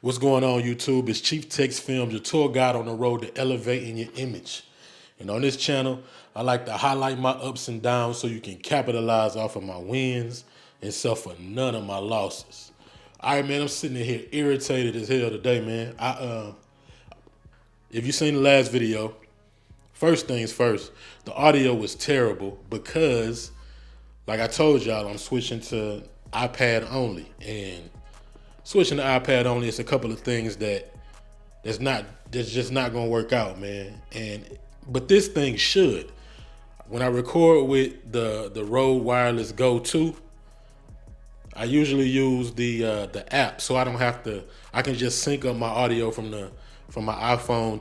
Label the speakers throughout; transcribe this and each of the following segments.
Speaker 1: What's going on, YouTube? It's Chief Tex Films, your tour guide on the road to elevating your image. And on this channel, I like to highlight my ups and downs so you can capitalize off of my wins and suffer none of my losses. All right, man, I'm sitting in here irritated as hell today, man. If you seen the last video, first things first, the audio was terrible because, like I told y'all, I'm switching to iPad only. And switching to iPad only, it's a couple of things that's just not gonna work out, man. But this thing should. When I record with the Rode Wireless Go 2, I usually use the app, so I don't have to. I can just sync up my audio from my iPhone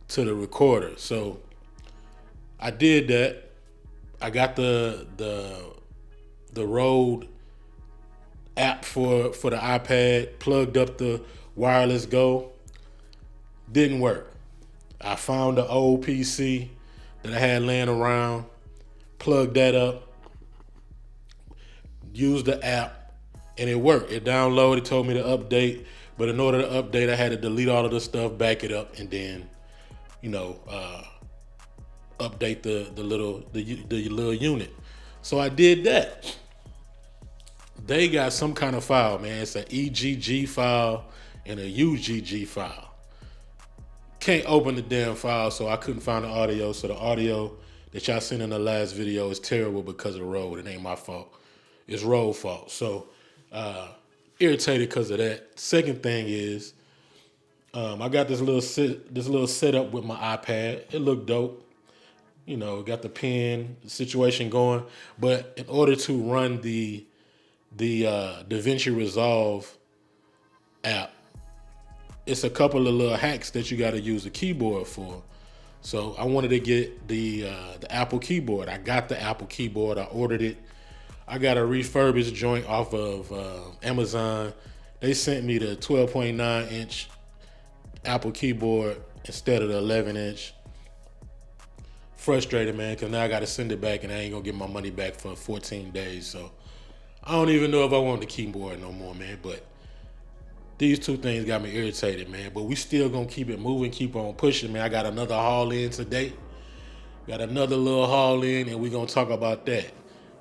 Speaker 1: to the recorder. So I did that. I got the Rode app for the iPad, plugged up the Wireless Go. Didn't work. I found the old PC that I had laying around, plugged that up, used the app, and it worked. It downloaded, told me to update, but in order to update, I had to delete all of the stuff, back it up, and then, update the little unit. So I did that. They got some kind of file, man. It's an EGG file and a UGG file. Can't open the damn file, so I couldn't find the audio. So the audio that y'all seen in the last video is terrible because of Rode. It ain't my fault. It's Rode's fault. So irritated because of that. Second thing is, I got this little setup with my iPad. It looked dope. Got the pen, the situation going. But in order to run the DaVinci Resolve app, it's a couple of little hacks that you got to use the keyboard for. So I wanted to get the Apple keyboard. I got the Apple keyboard. I ordered it. I got a refurbished joint off of Amazon. They sent me the 12.9 inch Apple keyboard instead of the 11 inch. Frustrated, man, because now I got to send it back and I ain't going to get my money back for 14 days. So I don't even know if I want the keyboard no more, man. But these two things got me irritated, man. But we still gonna keep it moving, keep on pushing, man. I got another haul in today. Got another little haul in, and we gonna talk about that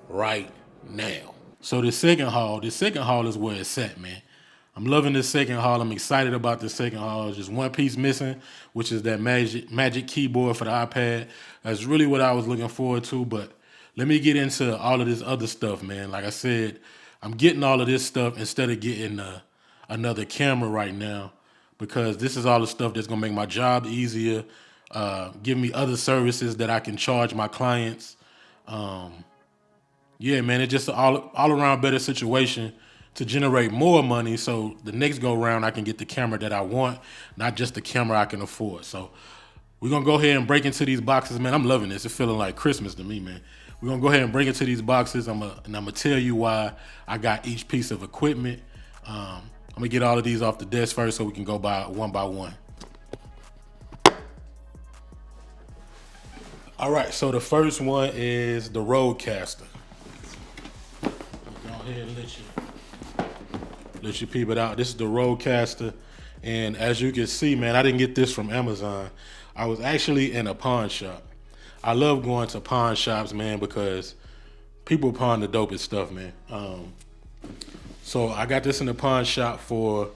Speaker 1: right now. So the second haul is where it's at, man. I'm loving this second haul. I'm excited about the second haul. Just one piece missing, which is that magic keyboard for the iPad. That's really what I was looking forward to, but let me get into all of this other stuff, man. Like I said, I'm getting all of this stuff instead of getting another camera right now, because this is all the stuff that's going to make my job easier, give me other services that I can charge my clients. Yeah, man, it's just an all around better situation to generate more money, so the next go round I can get the camera that I want, not just the camera I can afford. So we're going to go ahead and break into these boxes, man. I'm loving this. It's feeling like Christmas to me, man. We're going to go ahead and break into these boxes. I'm going to tell you why I got each piece of equipment. I'm going to get all of these off the desk first so we can go by one. All right, so the first one is the Rodecaster. Go ahead and let you peep it out. This is the Rodecaster. And as you can see, man, I didn't get this from Amazon. I was actually in a pawn shop. I love going to pawn shops, man, because people pawn the dopest stuff, man. So I got this in the pawn shop for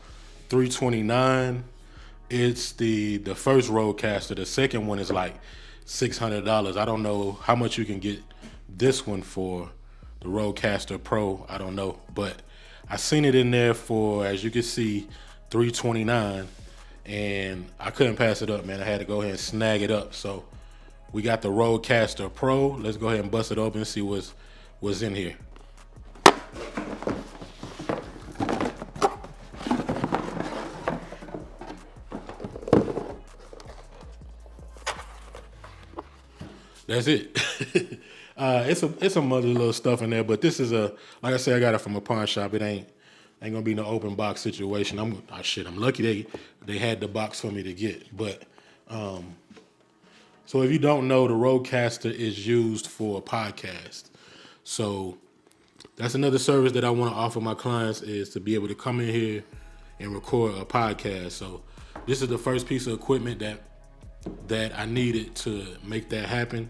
Speaker 1: $329. It's the first Rodecaster. The second one is like $600. I don't know how much you can get this one for, the Rodecaster Pro. I don't know, but I seen it in there for, as you can see, $329, and I couldn't pass it up, man. I had to go ahead and snag it up. So we got the Rodecaster Pro. Let's go ahead and bust it open and see what's in here. That's it. It's some other little stuff in there, but this is like I said, I got it from a pawn shop. It ain't gonna be no open box situation. I'm lucky they had the box for me to get. But so if you don't know, the Rodecaster is used for a podcast. So that's another service that I want to offer my clients, is to be able to come in here and record a podcast. So this is the first piece of equipment that I needed to make that happen.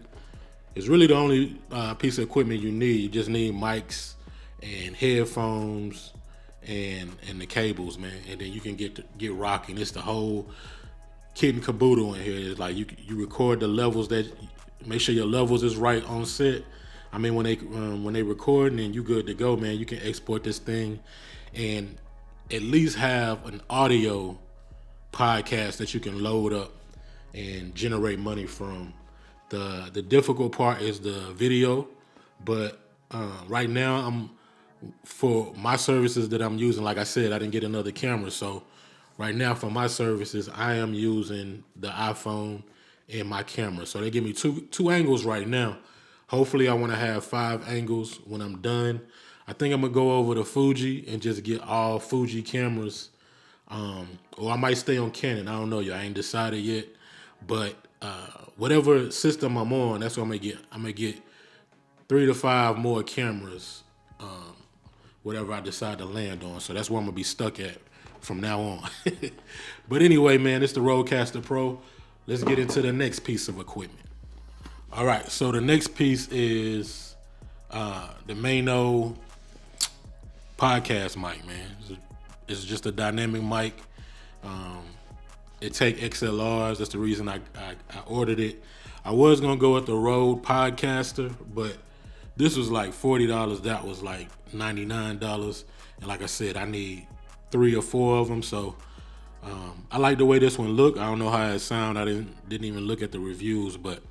Speaker 1: It's really the only piece of equipment you need. You just need mics and headphones and the cables, man, and then you can get rocking. It's the whole kit and caboodle in here. It's like you record the levels, that make sure your levels is right on set. I mean, when they record and you good to go, man, you can export this thing and at least have an audio podcast that you can load up and generate money from. The difficult part is the video, but right now for my services that I'm using, like I said, I didn't get another camera, so right now for my services, I am using the iPhone and my camera. So they give me two angles right now. Hopefully I want to have 5 angles when I'm done. I think I'm gonna go over to Fuji and just get all Fuji cameras, or I might stay on Canon. I don't know, y'all. I ain't decided yet, but whatever system I'm on, that's what I'm gonna get. I'm gonna get 3 to 5 more cameras, whatever I decide to land on. So that's where I'm gonna be stuck at from now on. But anyway, man, it's the Rodecaster Pro. Let's get into the next piece of equipment. All right, so the next piece is the Maino Podcast mic, man. It's just a dynamic mic. It take XLRs. That's the reason I ordered it. I was gonna go with the Rode Podcaster, but this was like $40. That was like $99. And like I said, I need 3 or 4 of them. So I like the way this one looked. I don't know how it sound. I didn't even look at the reviews, but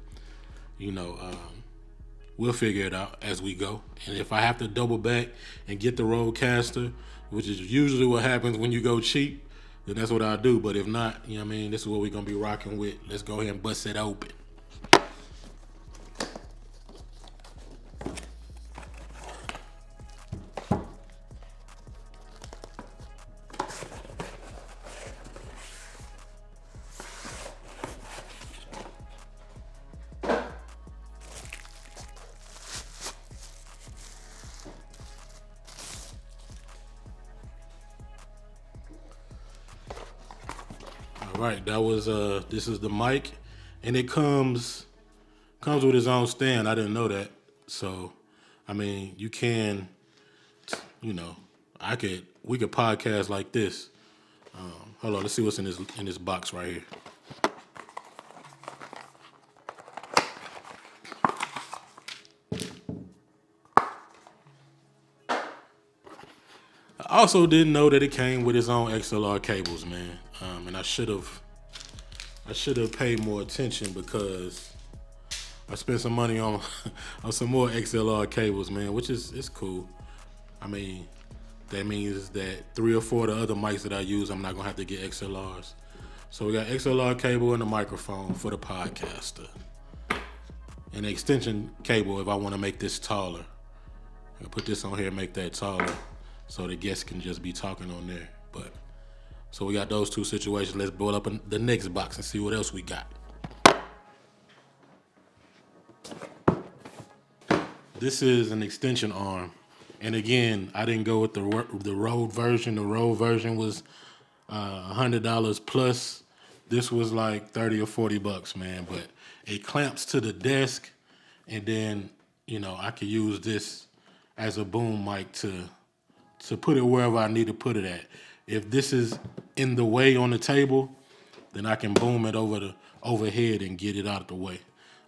Speaker 1: we'll figure it out as we go. And if I have to double back and get the Rodecaster, which is usually what happens when you go cheap, then that's what I'll do. But if not, you know what I mean, this is what we're gonna be rocking with. Let's go ahead and bust it open. All right, that was this is the mic, and it comes with its own stand. I didn't know that. So, I mean, you can, we could podcast like this. Hold on, let's see what's in this box right here. I also didn't know that it came with its own XLR cables, man. And I should have paid more attention, because I spent some money on some more XLR cables, man, which is cool. I mean, that means that 3 or 4 of the other mics that I use, I'm not gonna have to get XLRs. So we got XLR cable and a microphone for the podcaster, and an extension cable if I want to make this taller. I can put this on here and make that taller, so the guests can just be talking on there. But so we got those 2 situations. Let's blow up the next box and see what else we got. This is an extension arm, and again, I didn't go with the Rode version. The Rode version was $100 plus. This was like $30 or $40, man. But it clamps to the desk, and then I could use this as a boom mic to put it wherever I need to put it at. If this is in the way on the table, then I can boom it overhead and get it out of the way.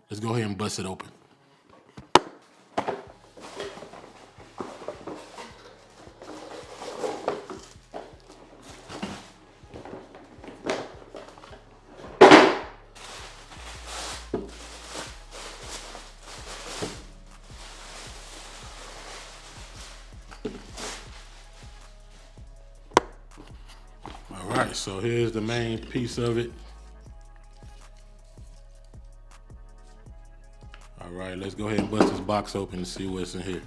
Speaker 1: Let's go ahead and bust it open. Alright, so here's the main piece of it. Alright, let's go ahead and bust this box open and see what's in here.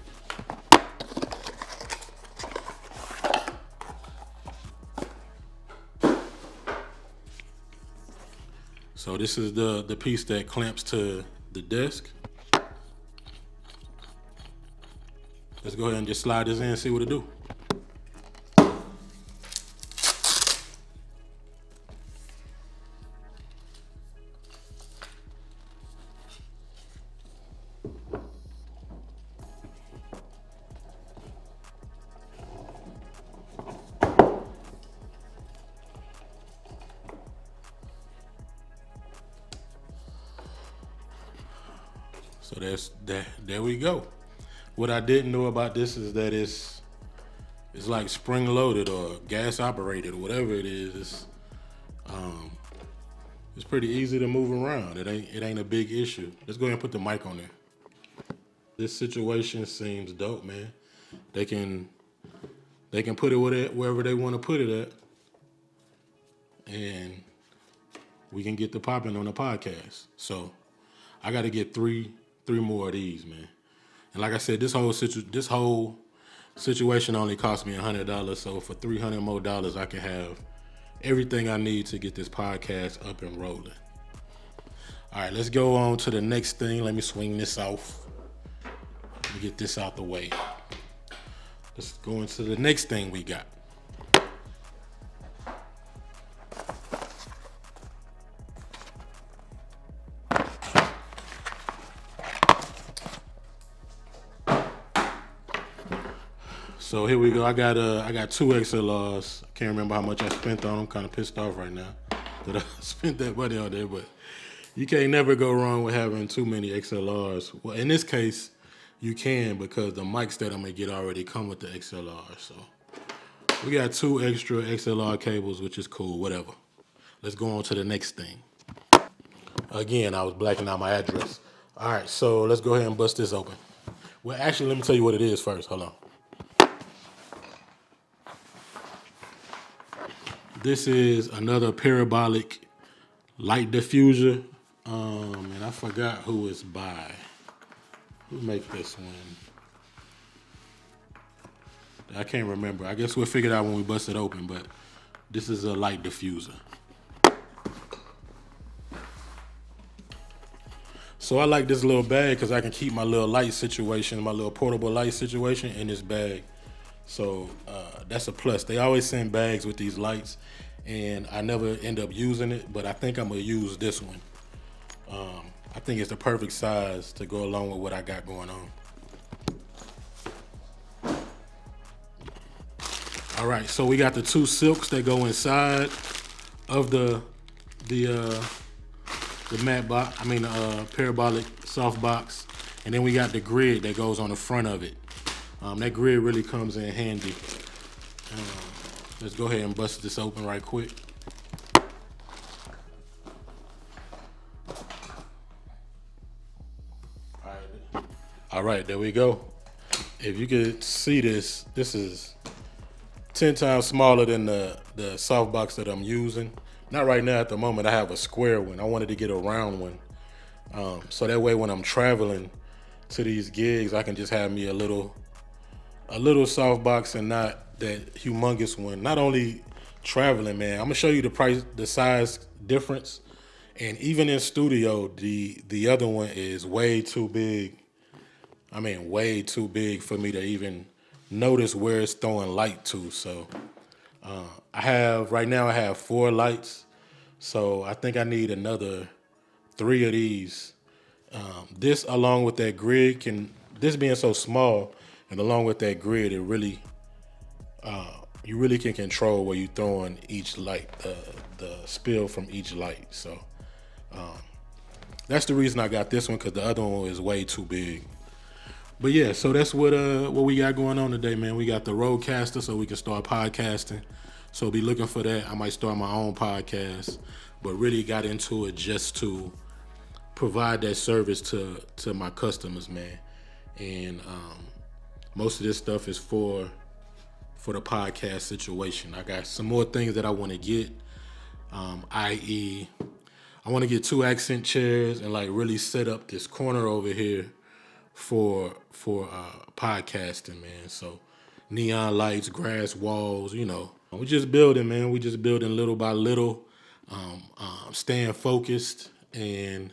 Speaker 1: So this is the piece that clamps to the desk. Let's go ahead and just slide this in and see what it do. So that's that. There we go. What I didn't know about this is that it's like spring loaded or gas operated or whatever it is. It's pretty easy to move around. It ain't a big issue. Let's go ahead and put the mic on there. This situation seems dope, man. They can put it wherever they want to put it at, and we can get the popping on the podcast. So I got to get three more of these, man. And like I said, this whole situation only cost me $100. So for $300 more, I can have everything I need to get this podcast up and rolling. All right, let's go on to the next thing. Let me swing this off. Let me get this out the way. Let's go into the next thing we got. So here we go. I got two XLRs. I can't remember how much I spent on them. Kind of pissed off right now that I spent that money on there, but you can't never go wrong with having too many XLRs. Well, in this case, you can because the mics that I'm gonna get already come with the XLR. So we got 2 extra XLR cables, which is cool. Whatever. Let's go on to the next thing. Again, I was blacking out my address. All right, so let's go ahead and bust this open. Well, actually, let me tell you what it is first. Hold on. This is another parabolic light diffuser, and I forgot who it's by. Who make this one? I can't remember. I guess we'll figure it out when we bust it open, but this is a light diffuser. So I like this little bag because I can keep my little light situation, my little portable light situation in this bag. So that's a plus. They always send bags with these lights, and I never end up using it, but I think I'm going to use this one. I think it's the perfect size to go along with what I got going on. All right, so we got the 2 silks that go inside of the matte box. Parabolic soft box, and then we got the grid that goes on the front of it. That grid really comes in handy. Let's go ahead and bust this open right quick. All right, there we go. If you could see this, this is 10 times smaller than the soft box that I'm using. Not right now at the moment. I have a square one. I wanted to get a round one. So that way when I'm traveling to these gigs, I can just have me a little soft box and not that humongous one. Not only traveling, man, I'm gonna show you the size difference. And even in studio, the other one is way too big. Way too big for me to even notice where it's throwing light to. So I have 4 lights. So I think I need another 3 of these. This along with that grid this being so small, and along with that grid, it really, you really can control where you're throwing each light, the spill from each light. So that's the reason I got this one, because the other one is way too big. But yeah, so that's what we got going on today, man. We got the Rodecaster, so we can start podcasting. So be looking for that. I might start my own podcast, but really got into it just to provide that service to my customers, man. And most of this stuff is for the podcast situation. I got some more things that I want to get, i.e., I want to get 2 accent chairs and like really set up this corner over here for podcasting, man. So neon lights, grass walls, we just building, man. We just building little by little, staying focused, and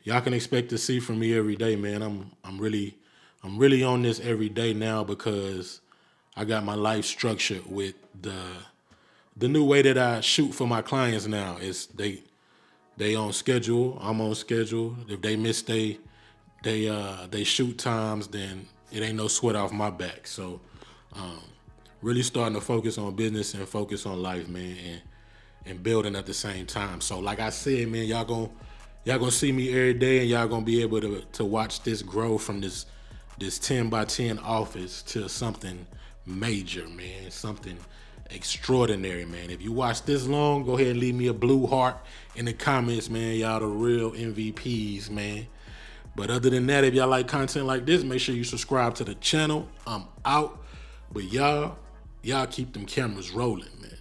Speaker 1: y'all can expect to see from me every day, man. I'm really on this every day now because I got my life structured with the new way that I shoot for my clients now. Is they on schedule, I'm on schedule. If they miss they shoot times, then it ain't no sweat off my back. So really starting to focus on business and focus on life, man, and building at the same time. So like I said, man, y'all Y'all gonna see me every day, and y'all gonna be able to watch this grow from this 10 by 10 office to something major, man. Something extraordinary, man. If you watch this long, go ahead and leave me a blue heart in the comments, man. Y'all the real MVPs, man. But other than that, if y'all like content like this, make sure you subscribe to the channel. I'm out. But y'all keep them cameras rolling, man.